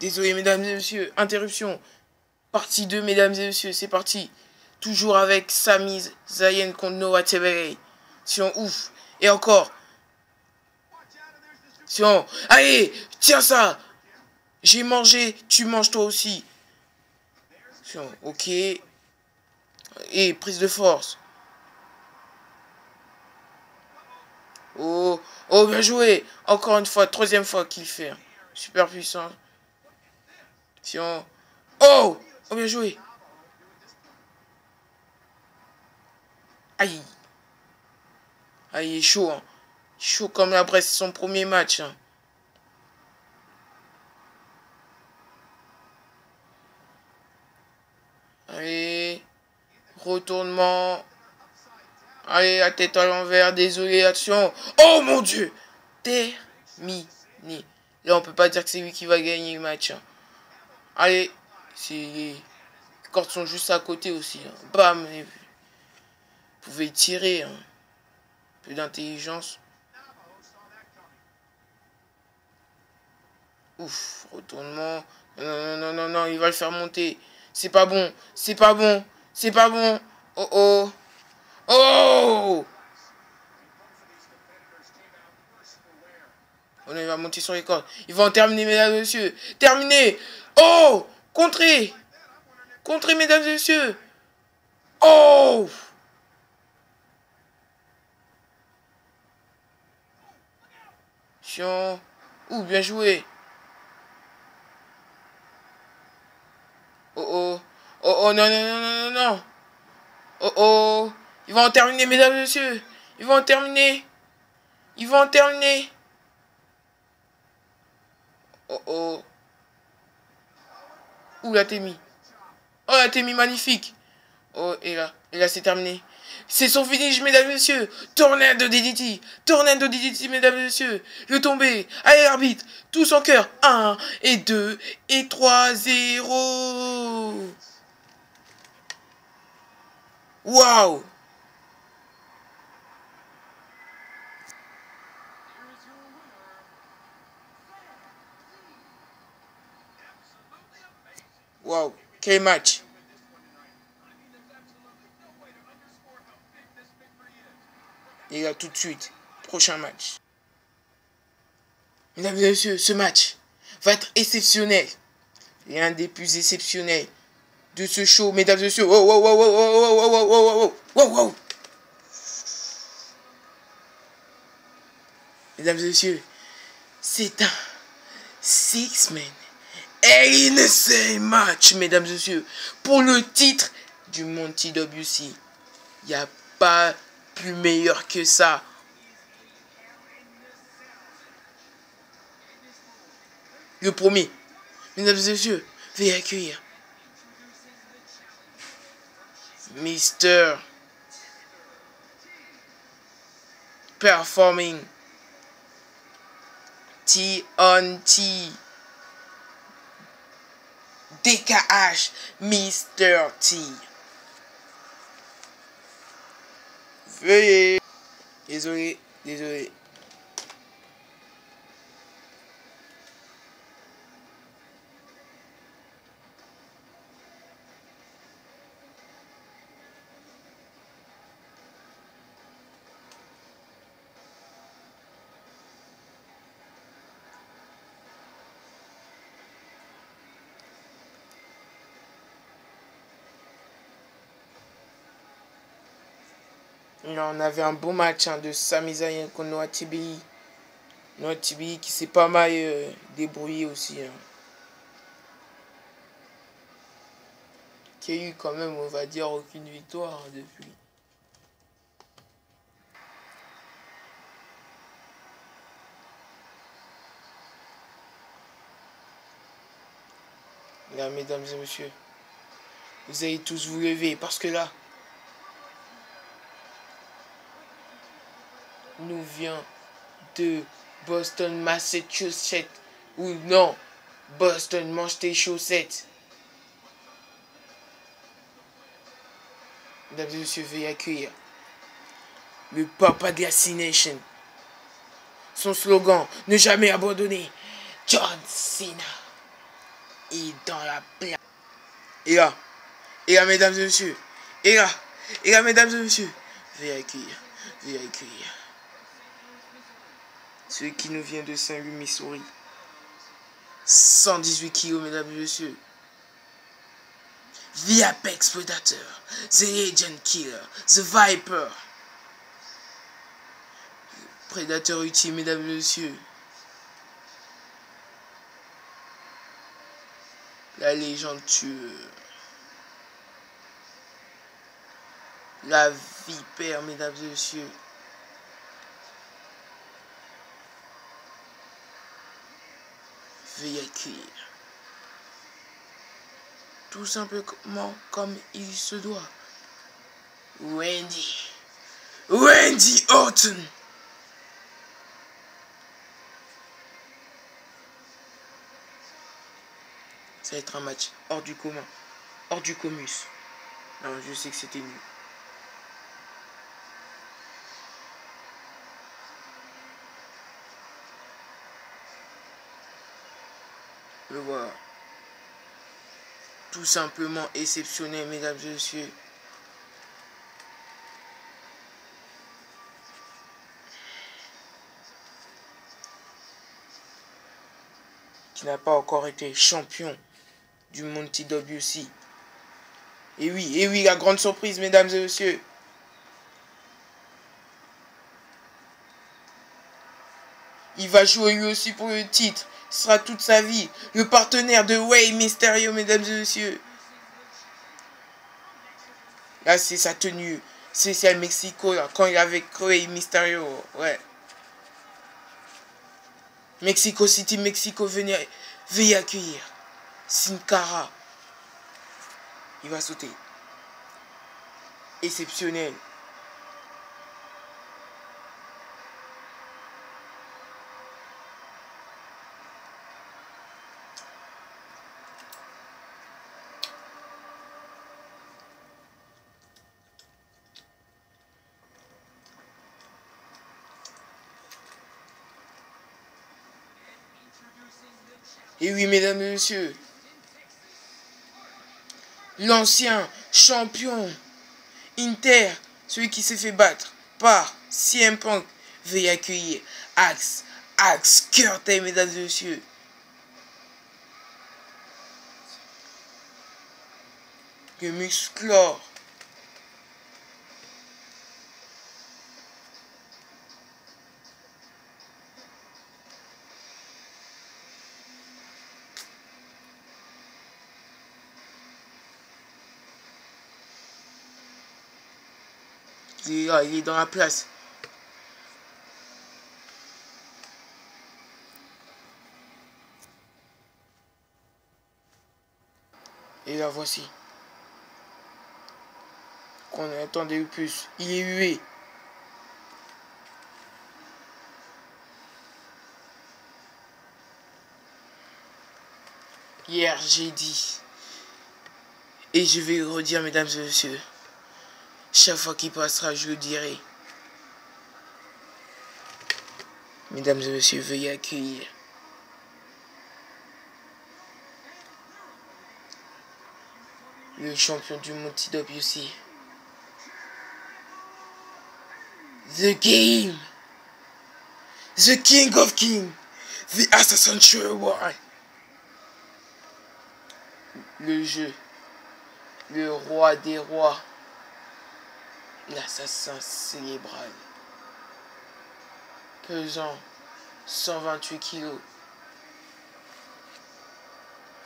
Désolé, mesdames et messieurs. Interruption. Partie 2, mesdames et messieurs. C'est parti. Toujours avec Sami Zayn contre Noah Tebere. Sion, ouf. Et encore. Sion. Allez, tiens ça. J'ai mangé. Tu manges toi aussi. Sion, ok. Et prise de force. Oh, oh, bien joué. Encore une fois, troisième fois qu'il fait. Super puissant. Sion. Oh, oh, bien joué. Aïe. Aïe, il est chaud. Hein. Chaud comme la Brest, son premier match. Hein. Allez. Retournement. Allez, la tête à l'envers. Désolé, action. Oh mon Dieu. Terminé. Là, on peut pas dire que c'est lui qui va gagner le match. Hein. Allez. Les cordes sont juste à côté aussi. Hein. Bam. Vous pouvez tirer. Hein. Un peu d'intelligence. Ouf. Retournement. Non, non, non, non. Il va le faire monter. C'est pas bon. C'est pas bon. C'est pas bon. Oh, oh. Oh! On va monter sur les cordes. Ils vont en terminer, mesdames et messieurs. Terminé! Oh! Contré! Contré, mesdames et messieurs! Oh! Chiant. Ouh, bien joué. Oh oh. Oh oh, non, non, non, non, non, non. Oh oh. Ils vont en terminer, mesdames et messieurs. Ils vont en terminer. Ils vont en terminer. Oh oh. Ouh, la Témi. Oh, la Témi, magnifique. Oh, et là, c'est terminé. C'est son finish, mesdames et messieurs. Tornade de DDT. Tornade de DDT, mesdames et messieurs. Le tombé. Allez, l'arbitre. Tous en cœur. 1, et 2, et 3, 0. Waouh. Waouh. Quel match. Et là, tout de suite, prochain match. Mesdames et messieurs, ce match va être exceptionnel. L'un des plus exceptionnels de ce show, mesdames et messieurs. Wow, wow, wow, wow, wow, wow, wow, wow, wow, wow. Mesdames et messieurs, c'est un six-man Hell in a Cell match, mesdames et messieurs, pour le titre du Monty WC. Il n'y a pas plus meilleur que ça. Le premier, mesdames et messieurs, veuillez accueillir Mr. Performing TNT DKH Mr. T. Veuillez. Désolé, désolé. On avait un beau match hein, de Sami Zayn contre Noah Tebere. Noah Tebere qui s'est pas mal débrouillé aussi. Hein. Qui a eu quand même, on va dire, aucune victoire hein, depuis. Là, mesdames et messieurs, vous allez tous vous lever parce que là, nous vient de Boston, Massachusetts. Ou non, Boston, mange tes chaussettes. Mesdames et messieurs, veuillez accueillir le papa de la C-Nation. Son slogan, ne jamais abandonner, John Cena. Et dans la place. Et là, mesdames et messieurs. Et là, mesdames et messieurs. Veuillez accueillir. Celui qui nous vient de Saint-Louis, Missouri. 118 kilos, mesdames et messieurs. The Apex Predator. The Agent Killer. The Viper. Prédateur ultime, mesdames et messieurs. La légende tueuse. La vipère, mesdames et messieurs. Veuillez accueillir. Tout simplement comme il se doit. Randy Orton. Ça va être un match hors du commun. Hors du comus. Non, je sais que c'était nul. Le voilà. Tout simplement exceptionnel, mesdames et messieurs. Qui n'a pas encore été champion du Monty WC. Et oui, la grande surprise, mesdames et messieurs. Il va jouer lui aussi pour le titre. Ce sera toute sa vie. Le partenaire de Rey Mysterio, mesdames et messieurs. Là, c'est sa tenue spéciale Mexico, là, quand il est avec Rey Mysterio. Ouais. Mexico City, Mexico, veuillez accueillir. Sin Cara. Il va sauter. Exceptionnel. Et oui, mesdames et messieurs, l'ancien champion Inter, celui qui s'est fait battre par CM Punk, veuillez accueillir Axe Curtain, mesdames et messieurs. Le musclore. Il est dans la place. Et la voici. Qu'on attendait le plus. Il est hué. Hier, j'ai dit. Et je vais le redire, mesdames et messieurs. Chaque fois qu'il passera, je le dirai. Mesdames et messieurs, veuillez accueillir le champion du monde TWC. The Game. The King of Kings. The Assassin War. Le jeu. Le roi des rois. L'assassin cérébral. Pesant 128 kilos.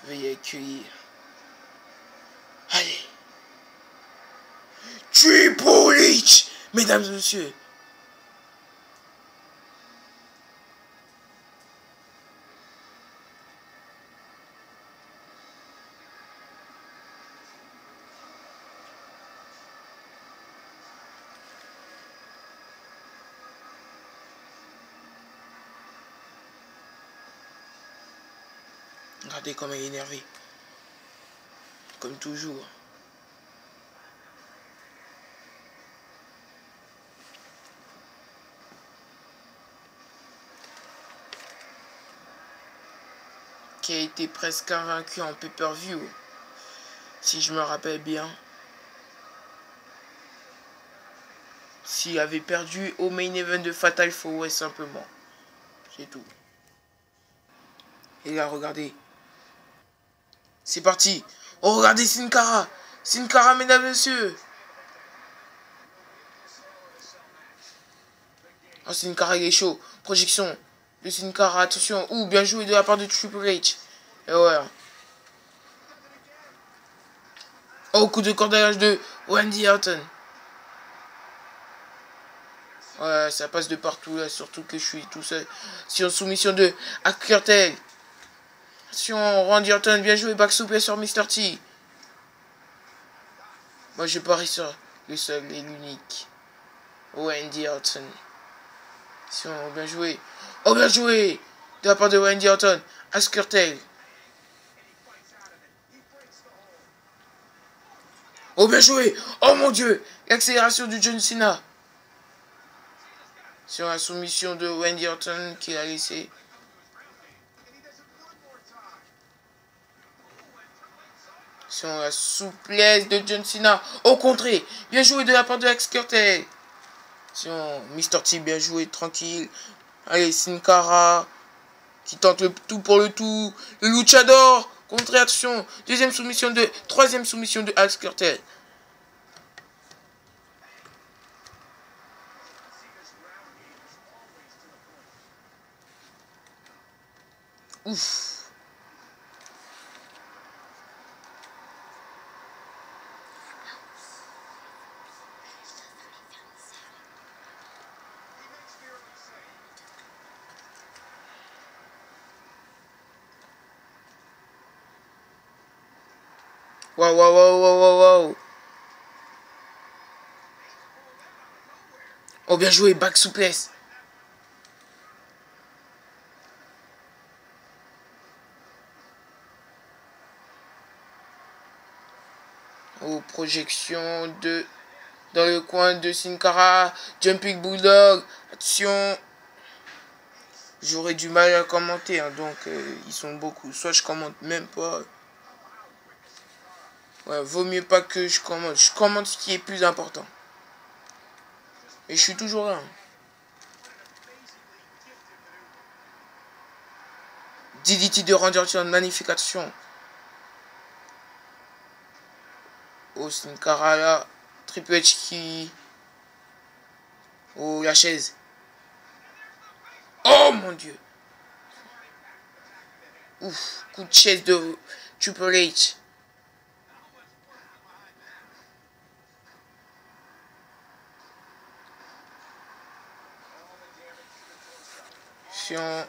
Veuillez accueillir. Allez. Triple H. Mesdames et messieurs. Regardez comme elle est énervée. Comme toujours. qui a été presque invaincu en pay-per-view, si je me rappelle bien. S'il avait perdu au main event de Fatal 4-Way simplement. C'est tout. Et là, regardez. C'est parti. Oh, regardez Sin Cara. Sin Cara, mesdames et messieurs. Oh, Sin Cara, il est chaud. Projection de Sin Cara. Attention. Ouh, bien joué de la part de Triple H. Et ouais. Oh, coup de cordage de Randy Orton. Ouais, ça passe de partout là, surtout que je suis tout seul. Sur soumission de Curtel. Attention, Randy Orton, bien joué, back souple sur Mr. T. Moi je parie sur le seul et l'unique. Randy Orton. Attention, bien joué. Oh, bien joué de la part de Randy Orton. Curtel. Oh, bien joué. Oh mon dieu. L'accélération du John Cena. Sur la soumission de Randy Orton qu'il a laissé. Sur la souplesse de John Cena. Au contré. Bien joué de la part de Curtel. Sur Mr. T, bien joué, tranquille. Allez, Sin Cara. Qui tente le tout pour le tout. Le Luchador. Contré, attention. Troisième soumission de Curtel. Ouf. Waouh, waouh, waouh, waouh, waouh. Oh, bien joué, back souplesse. Oh, projection de... Dans le coin de Sin Cara. Jumping Bulldog. Attention. J'aurais du mal à commenter, hein, donc ils sont beaucoup. Soit je commente même pas. Ouais, vaut mieux pas que je commente. Je commente ce qui est plus important. Et je suis toujours là. Hein. DDT de Randy Orton, magnifique action. Oh, Sin Cara là. Triple H qui... Oh, la chaise. Oh mon dieu. Ouf, coup de chaise de Triple H. Attention.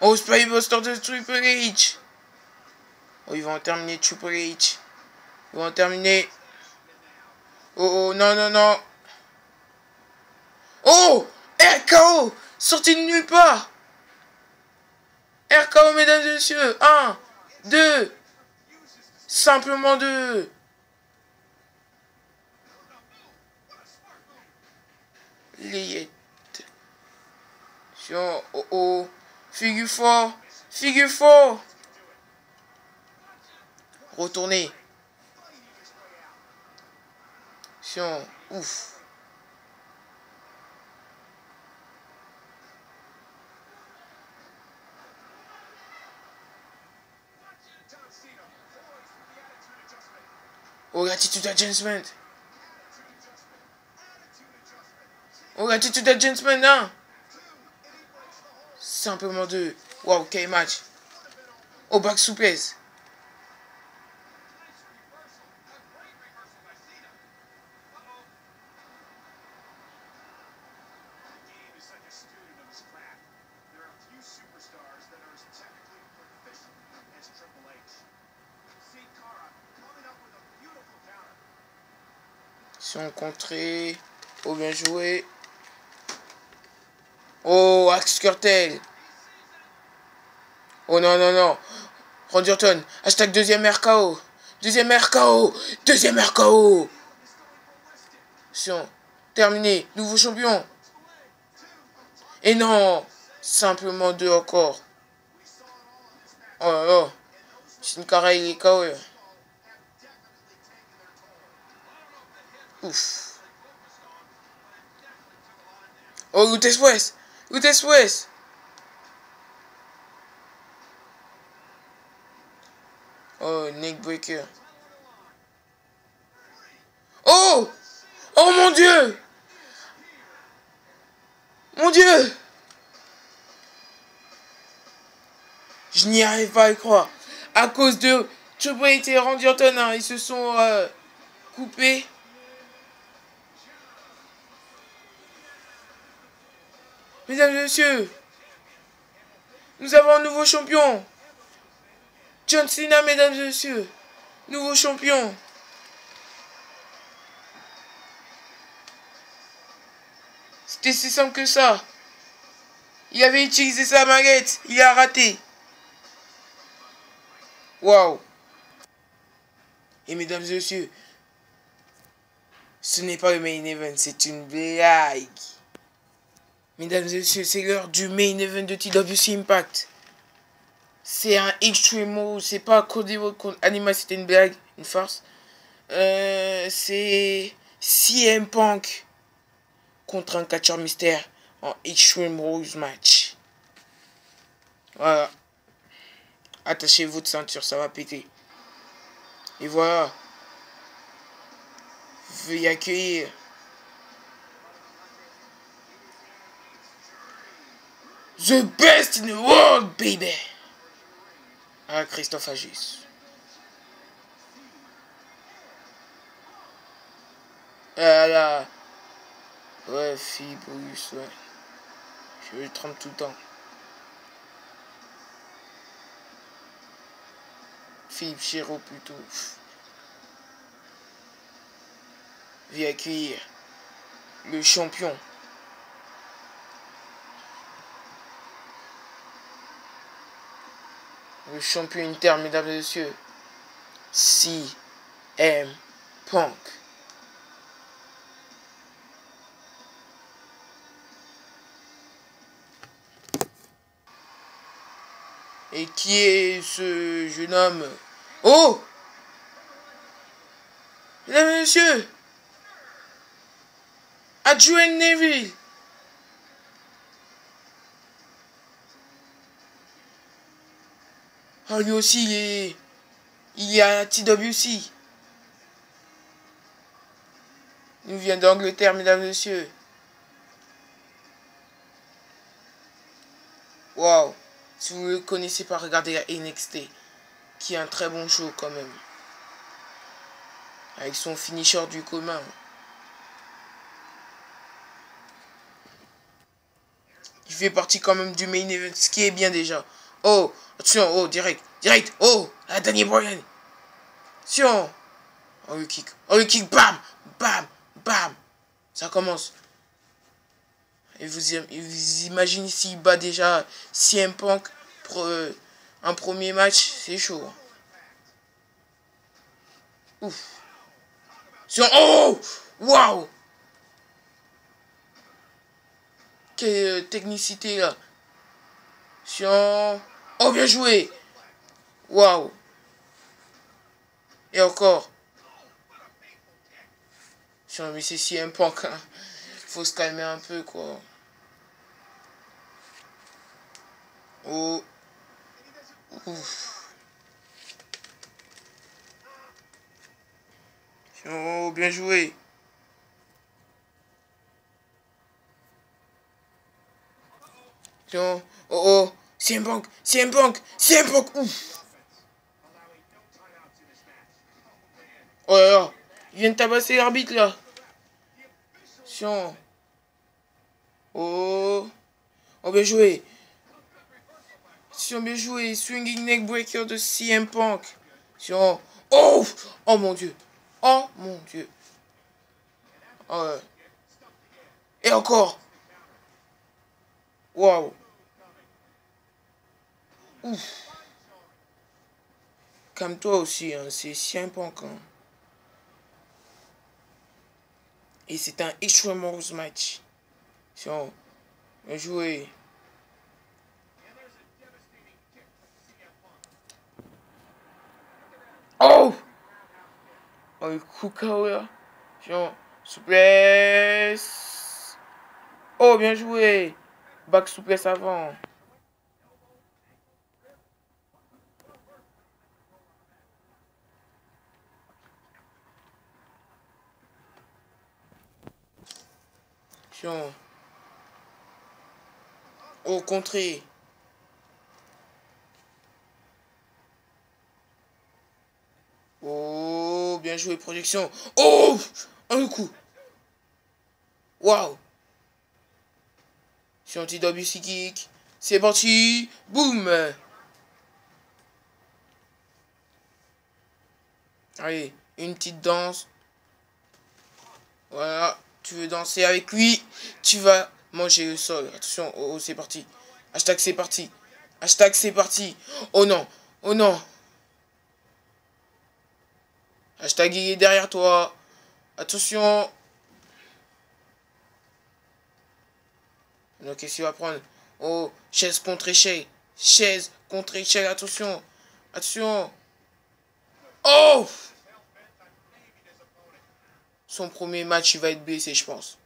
Oh, Spybuster de Triple H. Oh, ils vont en terminer Triple H. Ils vont en terminer. Oh, oh, non, non, non. Oh, RKO. Sorti de nulle part. RKO, mesdames et messieurs. 1, 2. Simplement 2. Layette. Oh, oh. Figure fort. Figure fort. Retournez. Ouf. Oh, l'attitude adjustment. Oh, l'attitude adjustment, hein. Simplement 2. Wow, quel match. Oh, back souplesse. Contré. Oh, bien joué. Oh, Curtel. Oh non, non, non. Randy Orton. Hashtag deuxième RKO. Deuxième RKO. Deuxième RKO. Terminé. Nouveau champion. Et non. Simplement 2 encore. Oh là là. Sin Cara, il est KO. Ouf. Oh, Route Express. Route Express. Oh, neckbreaker. Oh! Oh mon Dieu! Mon Dieu! Je n'y arrive pas à y croire. À cause de Triple H et Randy Orton, hein, ils se sont coupés. Mesdames et messieurs, nous avons un nouveau champion. John Cena, mesdames et messieurs. Nouveau champion. C'était si simple que ça. Il avait utilisé sa baguette. Il a raté. Waouh. Et mesdames et messieurs, ce n'est pas le main event, c'est une blague. Mesdames et messieurs, c'est l'heure du main event de TWC Impact. C'est un Extreme Rules, c'est pas Cody Rhodes contre Animal, c'était une blague, une farce. C'est CM Punk contre un catcheur mystère en Extreme Rules match. Voilà. Attachez votre ceinture, ça va péter. Et voilà. Veuillez accueillir The best in the world, baby. Ah, Christophe Agis. Ah là. Ouais, Fibrus, ouais. Je le trompe tout le temps. Philippe Chéreau plutôt. Veuillez accueillir le champion. Le champion inter, mesdames et messieurs. CM Punk. Et qui est ce jeune homme? Oh! Mesdames et messieurs! Adrian Neville! Ah, lui aussi, il est à la TWC. Il vient d'Angleterre, mesdames et messieurs. Waouh! Si vous ne le connaissez pas, regardez la NXT. Qui est un très bon show quand même. Avec son finisher du commun. Il fait partie quand même du main event, ce qui est bien déjà. Oh, attention, oh, direct, oh, la Daniel Bryan. Attention. Oh, le kick, bam, bam, bam. Ça commence. Et vous imaginez s'il bat déjà CM Punk pour un premier match, c'est chaud. Ouf. Oh, waouh. Quelle technicité là. Oh, bien joué. Waouh. Et encore. Mais c'est CM Punk. Hein. Faut se calmer un peu quoi. Oh. Ouf. Oh, bien joué. Oh, oh. CM Punk. Ouf. Oh là là. Il vient de tabasser l'arbitre là. Attention. Oh. Oh, bien joué. Attention, bien joué. Swinging neck breaker de CM Punk. Attention. Oh. Oh mon dieu. Oh mon dieu. Oh. Et encore. Waouh. Ouf. Calme-toi aussi, hein. C'est CM Punk. Hein. Et c'est un Extreme Rules match. Bien joué. Oh! Oh, le coup KO là. Souplesse. Oh, bien joué. Back souplesse avant. Oh, contré. Oh, bien joué, projection. Oh! Un coup. Waouh! Sur anti-WC kick. C'est parti. Boum! Allez, une petite danse. Voilà. Tu veux danser avec lui. Tu vas manger le sol. Attention. Oh, oh, c'est parti. Hashtag c'est parti. Hashtag c'est parti. Oh non. Oh non. Hashtag il est derrière toi. Attention. Donc, qu'est-ce qu'il va prendre? Oh, chaise contre échelle. Chaise contre échelle. Attention. Attention. Oh! Son premier match, il va être blessé, je pense.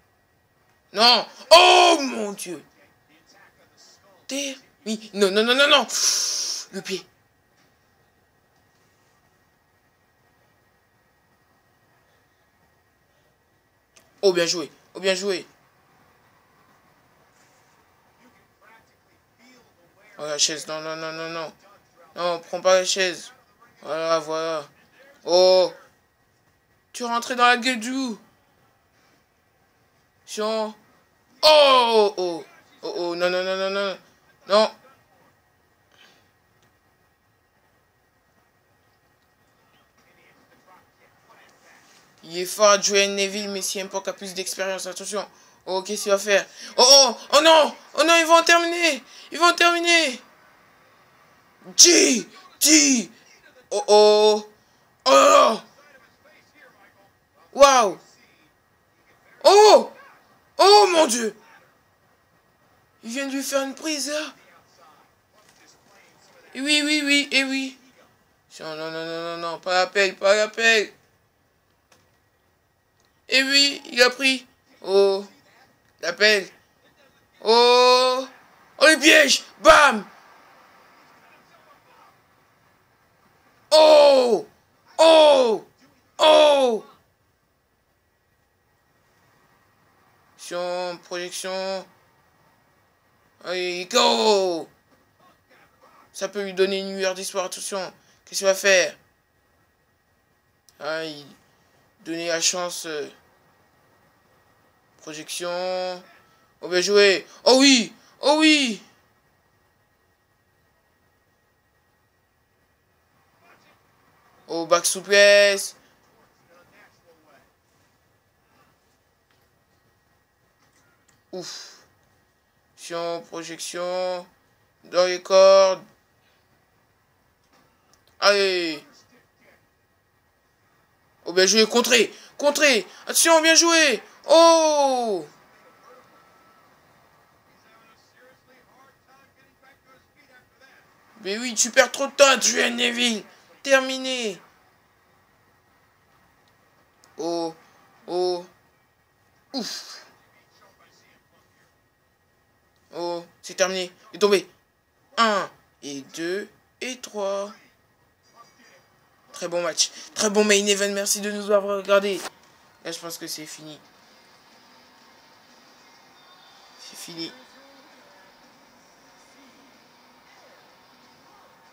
Non! Oh mon Dieu! Oui. Non, non, non, non, non! Le pied. Oh, bien joué. Oh, bien joué. Oh, la chaise. Non, non, non, non, non. Non, prends pas la chaise. Voilà, voilà. Oh! Tu es rentré dans la gueule du loup. Tiens. Oh! Oh! Oh, oh, non, non, non, non, non. Non. Il est fort, Joel Neville, mais si Punk a plus d'expérience, attention. Oh, qu'est-ce qu'il va faire? Oh, oh, oh non! Oh non, ils vont en terminer! Ils vont en terminer! G! G! Oh, oh! Oh! Waouh! Oh! Oh, mon Dieu! Ils viennent de lui faire une prise, là! Et oui, oui, oui, et oui! Non, non, non, non, non, non, pas l'appel, pas l'appel! Et oui, il a pris! Oh! L'appel! Oh! Oh, le piège! Bam! Oh! Oh! Oh! Projection. Allez, go! Ça peut lui donner une lueur d'espoir, attention. Qu'est-ce qu'il va faire? Ah, il donner la chance. Projection. Oh, bien joué. Oh oui! Oh oui! Oh, back souplesse. Ouf. Projection. Dans les cordes. Allez. Oh, bien joué. Contré. Contré. Attention, bien joué. Oh! Mais oui, tu perds trop de temps, tu es Neville. Terminé. Oh. Oh. Ouf. Oh, c'est terminé. Il est tombé. 1 et 2 et 3. Très bon match. Très bon main event. Merci de nous avoir regardé. Là, je pense que c'est fini. C'est fini.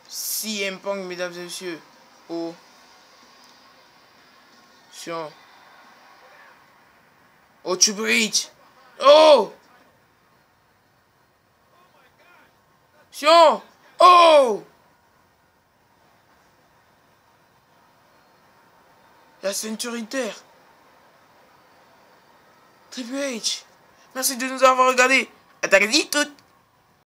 CM Punk, mesdames et messieurs. Oh. Sur. Oh, tu bridge. Oh! Sion! Oh! La ceinture Inter. Triple H. Merci de nous avoir regardé. À ta toute.